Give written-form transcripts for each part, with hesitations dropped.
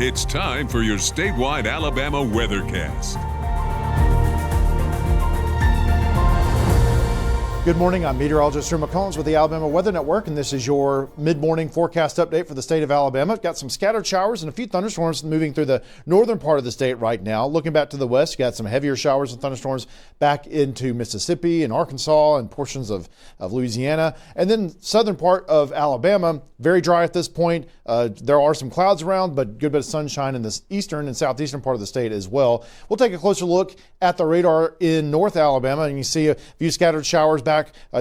It's time for your statewide Alabama weathercast. Good morning, I'm meteorologist McCombs with the Alabama Weather Network, and this is your mid-morning forecast update for the state of Alabama. Got some scattered showers and a few thunderstorms moving through the northern part of the state right now. Looking back to the west, you got some heavier showers and thunderstorms back into Mississippi and Arkansas and portions of Louisiana. And then southern part of Alabama, very dry at this point. There are some clouds around, but good bit of sunshine in the eastern and southeastern part of the state as well. We'll take a closer look at the radar in North Alabama, and you see a few scattered showers back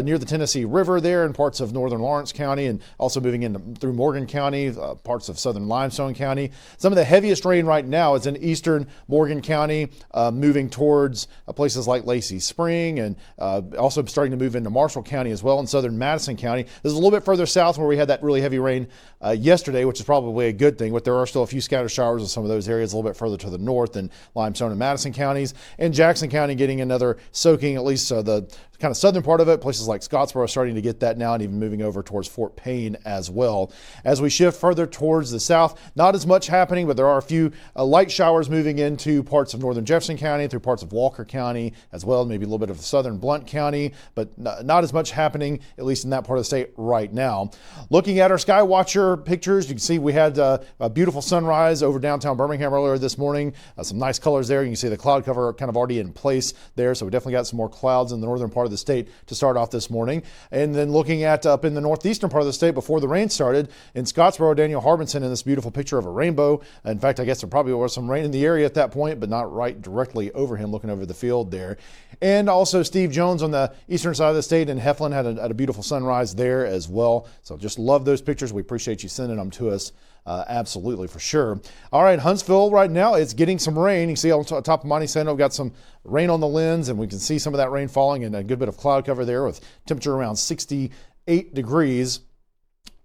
near the Tennessee River there in parts of northern Lawrence County, and also moving through Morgan County, parts of southern Limestone County. Some of the heaviest rain right now is in eastern Morgan County, moving towards places like Lacey Spring, and also starting to move into Marshall County as well, in southern Madison County. This is a little bit further south where we had that really heavy rain yesterday, which is probably a good thing, but there are still a few scattered showers in some of those areas a little bit further to the north in Limestone and Madison counties, and Jackson County getting another soaking, at least the kind of southern part of it. Places like Scottsboro are starting to get that now, and even moving over towards Fort Payne as well. As we shift further towards the south, not as much happening, but there are a few light showers moving into parts of northern Jefferson County, through parts of Walker County as well, maybe a little bit of southern Blount County, but not as much happening, at least in that part of the state right now. Looking at our Skywatcher pictures, you can see we had a beautiful sunrise over downtown Birmingham earlier this morning. Some nice colors there. You can see the cloud cover kind of already in place there, so we definitely got some more clouds in the northern part of the state to start off this morning. And then looking at up in the northeastern part of the state before the rain started, in Scottsboro, Daniel Harbinson in this beautiful picture of a rainbow. In fact, I guess there probably was some rain in the area at that point, but not right directly over him, looking over the field there. And also Steve Jones on the eastern side of the state in Heflin had a beautiful sunrise there as well. So just love those pictures. We appreciate you sending them to us. Absolutely, for sure. All right, Huntsville right now, it's getting some rain. You see on top of Monte Sano, we've got some rain on the lens, and we can see some of that rain falling, and a good bit of cloud cover there with temperature around 68 degrees.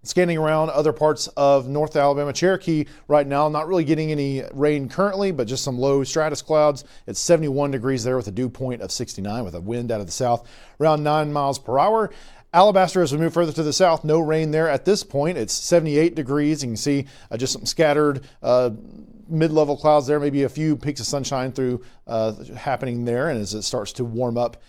Scanning around other parts of North Alabama, Cherokee right now, not really getting any rain currently, but just some low stratus clouds. It's 71 degrees there with a dew point of 69 with a wind out of the south around 9 miles per hour. Alabaster, as we move further to the south, no rain there at this point. It's 78 degrees. You can see just some scattered mid-level clouds there, maybe a few peaks of sunshine through happening there, and as it starts to warm up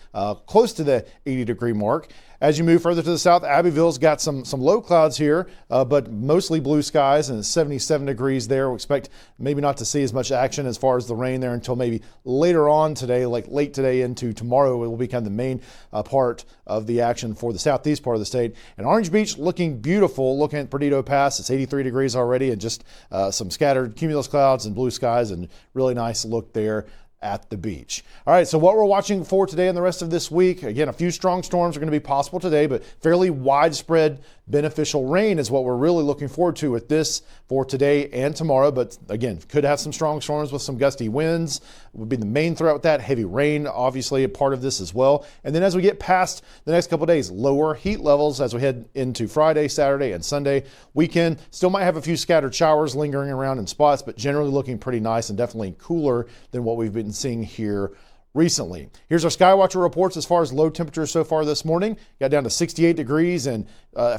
close to the 80-degree mark. As you move further to the south, Abbeville's got some low clouds here, but mostly blue skies, and it's 77 degrees there. We expect maybe not to see as much action as far as the rain there until maybe later on today, like late today into tomorrow. It will be kind of the main part of the action for the southeast part of the state. And Orange Beach looking beautiful, looking at Perdido Pass. It's 83 degrees already, and just some scattered cumulus clouds and blue skies, and really nice look there at the beach. All right, so what we're watching for today and the rest of this week, again, a few strong storms are going to be possible today, but fairly widespread beneficial rain is what we're really looking forward to with this for today and tomorrow. But again, could have some strong storms with some gusty winds would be the main threat with that. Heavy rain, obviously, a part of this as well. And then as we get past the next couple of days, lower heat levels as we head into Friday, Saturday, and Sunday weekend. Still might have a few scattered showers lingering around in spots, but generally looking pretty nice and definitely cooler than what we've been seeing here recently. Here's our Skywatcher reports as far as low temperatures so far this morning. Got down to 68 degrees and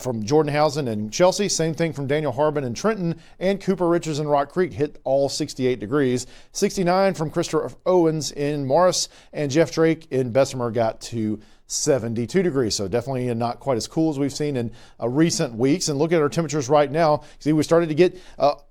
from Jordanhausen and Chelsea. Same thing from Daniel Harbin and Trenton, and Cooper Riches and Rock Creek hit all 68 degrees. 69 from Christopher Owens in Morris, and Jeff Drake in Bessemer got to 72 degrees. So definitely not quite as cool as we've seen in recent weeks. And look at our temperatures right now. See, we started to get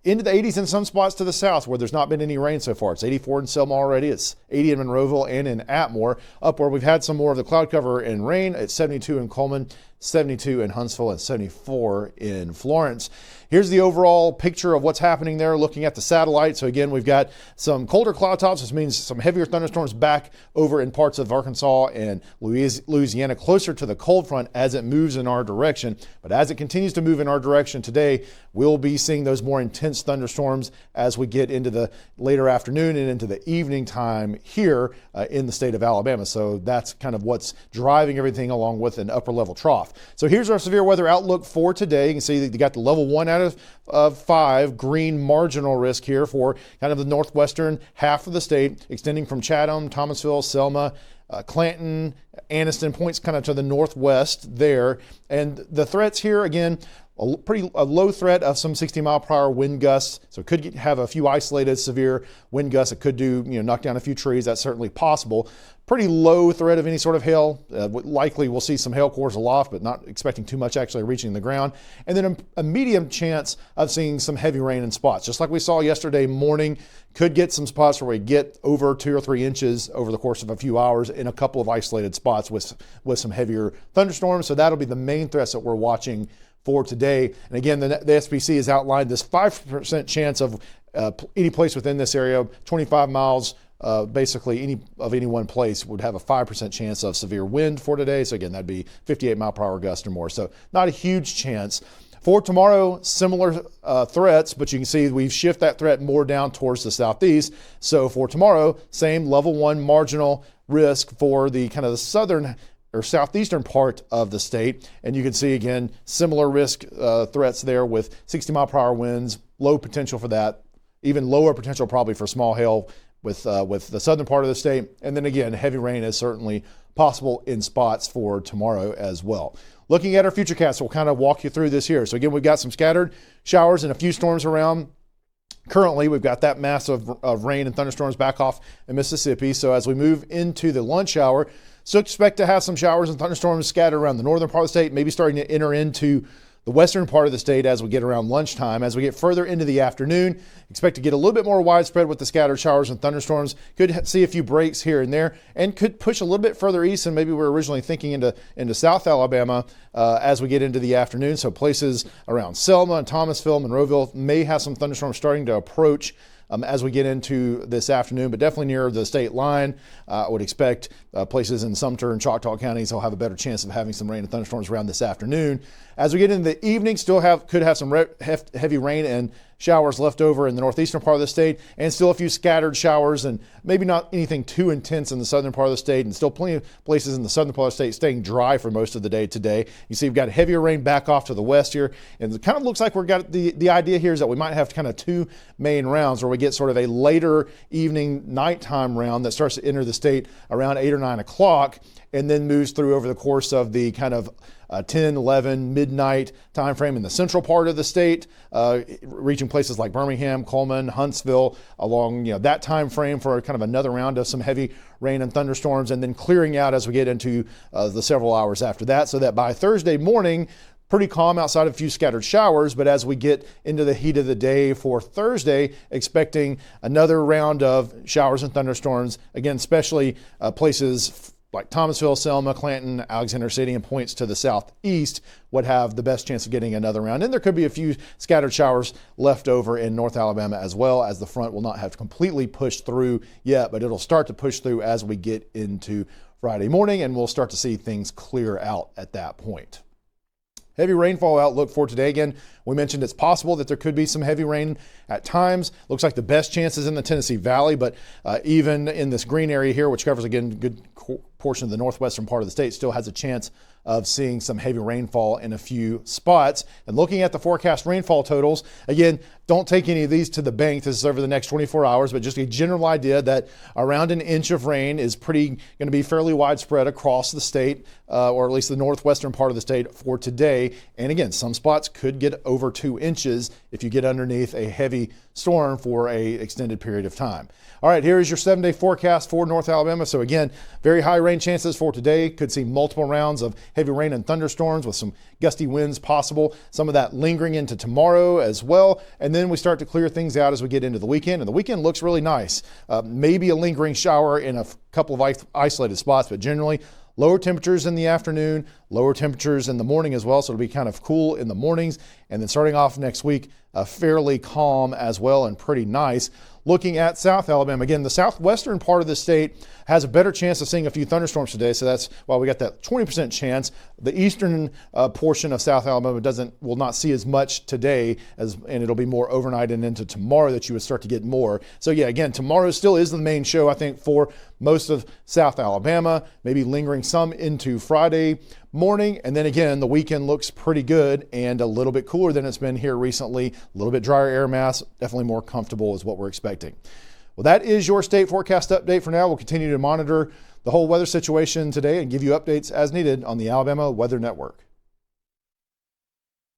into the 80s in some spots to the south where there's not been any rain so far. It's 84 in Selma already. It's 80 in Monroeville and in Atmore. Up where we've had some more of the cloud cover and rain, it's 72 in Coleman, 72 in Huntsville, and 74 in Florence. Here's the overall picture of what's happening there, looking at the satellite. So again, we've got some colder cloud tops, which means some heavier thunderstorms back over in parts of Arkansas and Louisiana, closer to the cold front as it moves in our direction. But as it continues to move in our direction today, we'll be seeing those more intense thunderstorms as we get into the later afternoon and into the evening time here in the state of Alabama. So that's kind of what's driving everything, along with an upper level trough. So here's our severe weather outlook for today. You can see that you got the level 1 out of 5 green marginal risk here for kind of the northwestern half of the state, extending from Chatham, Thomasville, Selma, Clanton, Anniston, points kind of to the northwest there. And the threats here, again, a low threat of some 60-mile-per-hour wind gusts. So it could have a few isolated severe wind gusts. It could knock down a few trees. That's certainly possible. Pretty low threat of any sort of hail. Likely we'll see some hail cores aloft, but not expecting too much actually reaching the ground. And then a medium chance of seeing some heavy rain in spots. Just like we saw yesterday morning, could get some spots where we get over 2 or 3 inches over the course of a few hours in a couple of isolated spots with some heavier thunderstorms. So that'll be the main threats that we're watching for today. And again, the SPC has outlined this 5% chance of any place within this area, 25 miles. Basically, any one place would have a 5% chance of severe wind for today. So again, that'd be 58-mile-per-hour gust or more. So not a huge chance. For tomorrow, similar threats, but you can see we've shifted that threat more down towards the southeast. So for tomorrow, same level 1 marginal risk for the kind of the southern or southeastern part of the state. And you can see again, similar risk threats there with 60-mile-per-hour winds, low potential for that, even lower potential probably for small hail with the southern part of the state. And then again, heavy rain is certainly possible in spots for tomorrow as well. Looking at our Futurecast, we'll kind of walk you through this here. So again, we've got some scattered showers and a few storms around. Currently, we've got that mass of rain and thunderstorms back off in Mississippi. So as we move into the lunch hour, still expect to have some showers and thunderstorms scattered around the northern part of the state, maybe starting to enter into the western part of the state as we get around lunchtime. As we get further into the afternoon, expect to get a little bit more widespread with the scattered showers and thunderstorms. Could see a few breaks here and there, and could push a little bit further east than maybe we were originally thinking into South Alabama as we get into the afternoon. So places around Selma and Thomasville, Monroeville may have some thunderstorms starting to approach as we get into this afternoon, but definitely near the state line. I would expect places in Sumter and Choctaw counties will have a better chance of having some rain and thunderstorms around this afternoon. As we get into the evening, could have some heavy rain and showers left over in the northeastern part of the state, and still a few scattered showers, and maybe not anything too intense in the southern part of the state, and still plenty of places in the southern part of the state staying dry for most of the day today. You see we've got heavier rain back off to the west here, and it kind of looks like we've got the idea here is that we might have kind of 2 main rounds where we get sort of a later evening nighttime round that starts to enter the state around 8 or 9 o'clock and then moves through over the course of the kind of 10, 11, midnight time frame in the central part of the state, reaching places like Birmingham, Coleman, Huntsville, along that time frame for kind of another round of some heavy rain and thunderstorms, and then clearing out as we get into the several hours after that, so that by Thursday morning, pretty calm outside of a few scattered showers, but as we get into the heat of the day for Thursday, expecting another round of showers and thunderstorms, again, especially places like Thomasville, Selma, Clanton, Alexander City, and points to the southeast would have the best chance of getting another round. And there could be a few scattered showers left over in North Alabama as well, as the front will not have completely pushed through yet, but it'll start to push through as we get into Friday morning, and we'll start to see things clear out at that point. Heavy rainfall outlook for today. Again, we mentioned it's possible that there could be some heavy rain at times. Looks like the best chances in the Tennessee Valley, but even in this green area here, which covers, again, a good portion of the northwestern part of the state, still has a chance of seeing some heavy rainfall in a few spots. And looking at the forecast rainfall totals, again, don't take any of these to the bank. This is over the next 24 hours, but just a general idea that around an inch of rain is going to be fairly widespread across the state, or at least the northwestern part of the state for today. And again, some spots could get over 2 inches if you get underneath a heavy storm for a extended period of time. All right, here is your 7-day forecast for North Alabama. So again, very high rain chances for today. Could see multiple rounds of heavy rain and thunderstorms with some gusty winds possible. Some of that lingering into tomorrow as well. And then we start to clear things out as we get into the weekend. And the weekend looks really nice. Maybe a lingering shower in a couple of isolated spots, but generally lower temperatures in the afternoon, lower temperatures in the morning as well. So it'll be kind of cool in the mornings. And then starting off next week, fairly calm as well and pretty nice. Looking at South Alabama, again, the southwestern part of the state has a better chance of seeing a few thunderstorms today, so that's why we got that 20% chance. The eastern portion of South Alabama will not see as much today, and it'll be more overnight and into tomorrow that you would start to get more. So yeah, again, tomorrow still is the main show, I think, for most of South Alabama, maybe lingering some into Friday morning, and then again, the weekend looks pretty good and a little bit cooler than it's been here recently. A little bit drier air mass, definitely more comfortable is what we're expecting. Well, that is your state forecast update for now. We'll continue to monitor the whole weather situation today and give you updates as needed on the Alabama Weather Network.